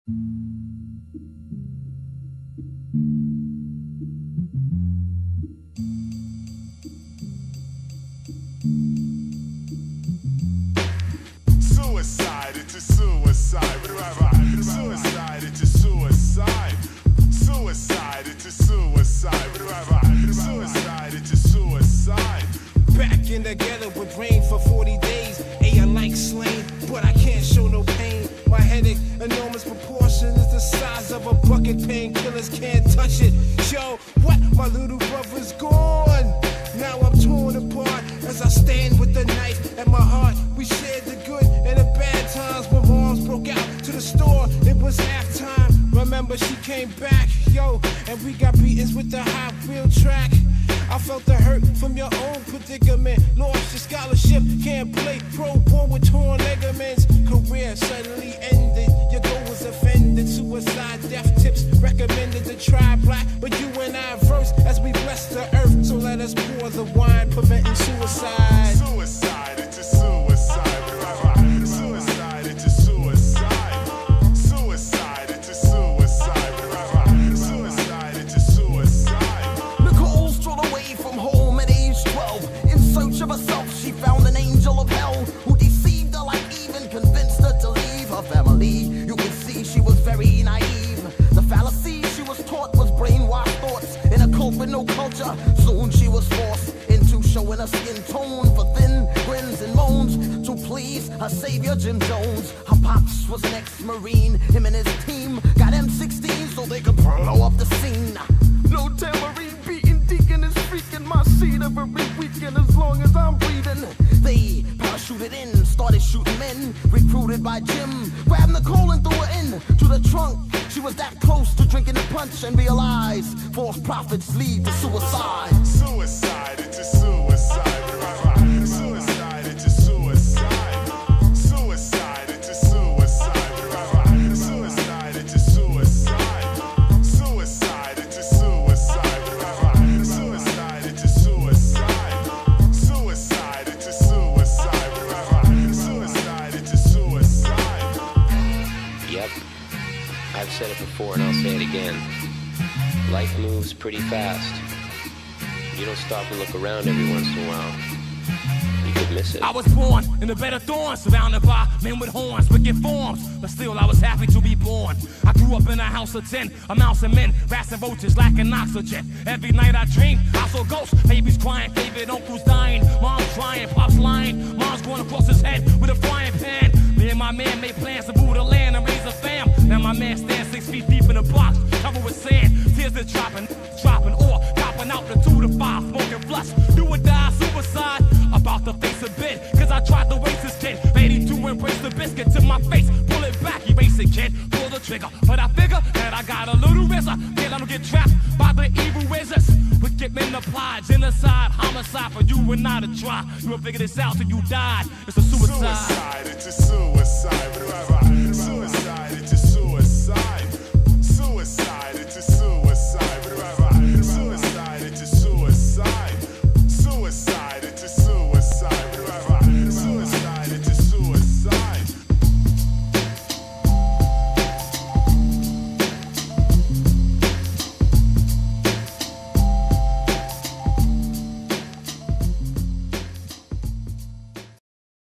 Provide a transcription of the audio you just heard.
Suicide, it's a suicide. Suicide, it's a suicide. Suicide, it's a suicide. Suicide, it's a suicide. Back in the ghetto with rain for 40 days. Hey, I like slain, but I can't show no pain. My headache, enormous proportion, is the size of a bucket. Painkillers can't touch it. Yo, what? My little brother's gone. Now I'm torn apart as I stand with the knife at my heart. We shared the good and the bad times when moms broke out to the store. It was halftime. Remember she came back, yo, and we got beatings with the Hot Wheel track. I felt the hurt from your own predicament. Lost your scholarship, can't play pro ball with torn ligaments. Career suddenly ended, your goal was offended. Suicide, death tips recommended to try black, but you and I verse as we bless the earth. So let us pour the wine, preventing suicide. Suicide, it's a suicide. Suicide, it's a suicide. Suicide, it's a suicide. Suicide, it's a suicide. Nicole strolled away from home at age 12. In search of herself, she found an angel of hell who deceived her, like even convinced her to leave her family. You can see she was very naive. The fallacy she was taught was brainwashed thoughts in a cult with no culture. Soon she was forced into showing her skin tone for thin grins and moans to please her savior Jim Jones. Her pops was an ex-marine. Him and his team got M16 so they could blow up the scene. No tambourine beating, deacon is freaking my seat every weekend as long as I'm breathing. They parachuted in, started shooting men, recruited by Jim. Grabbed Nicole and threw her in to the trunk. She was that close to drinking the punch and realized false prophets lead to suicide. Suicide, it's a suicide. Suicide, it's a suicide. Suicide, it's a suicide. Suicide, it's a suicide. Suicide, it's a suicide. Suicide, it's a suicide. Suicide, it's a suicide. Suicide, it's a suicide. Yep, I've said it before and I'll say it again. Life moves pretty fast. You don't stop and look around every once in a while. You could miss it. I was born in a bed of thorns, surrounded by men with horns, wicked forms, but still I was happy to be born. I grew up in a house of 10, a mouse and men, rats and roaches lacking oxygen. Every night I dreamed, I saw ghosts, babies crying, favorite uncles dying, mom's crying, pop's lying, mom's going across his head with a frying pan. Me and my man made plans to move the land and raise a fam. Now my man stands 6 feet deep in a box, covered with sand, tears are dropping, or copping out the 2 to 5, smoking flush, do or die, suicide. About to face a bit, cause I tried to waste this kid. Ready to embrace the biscuit to my face. Pull it back, erase it, kid. Pull the trigger. But I figure that I got a little razor. Can't let them get trapped by the evil wizards. Wicked men apply, genocide, homicide for you and I to try. You will figure this out till you died. It's a suicide.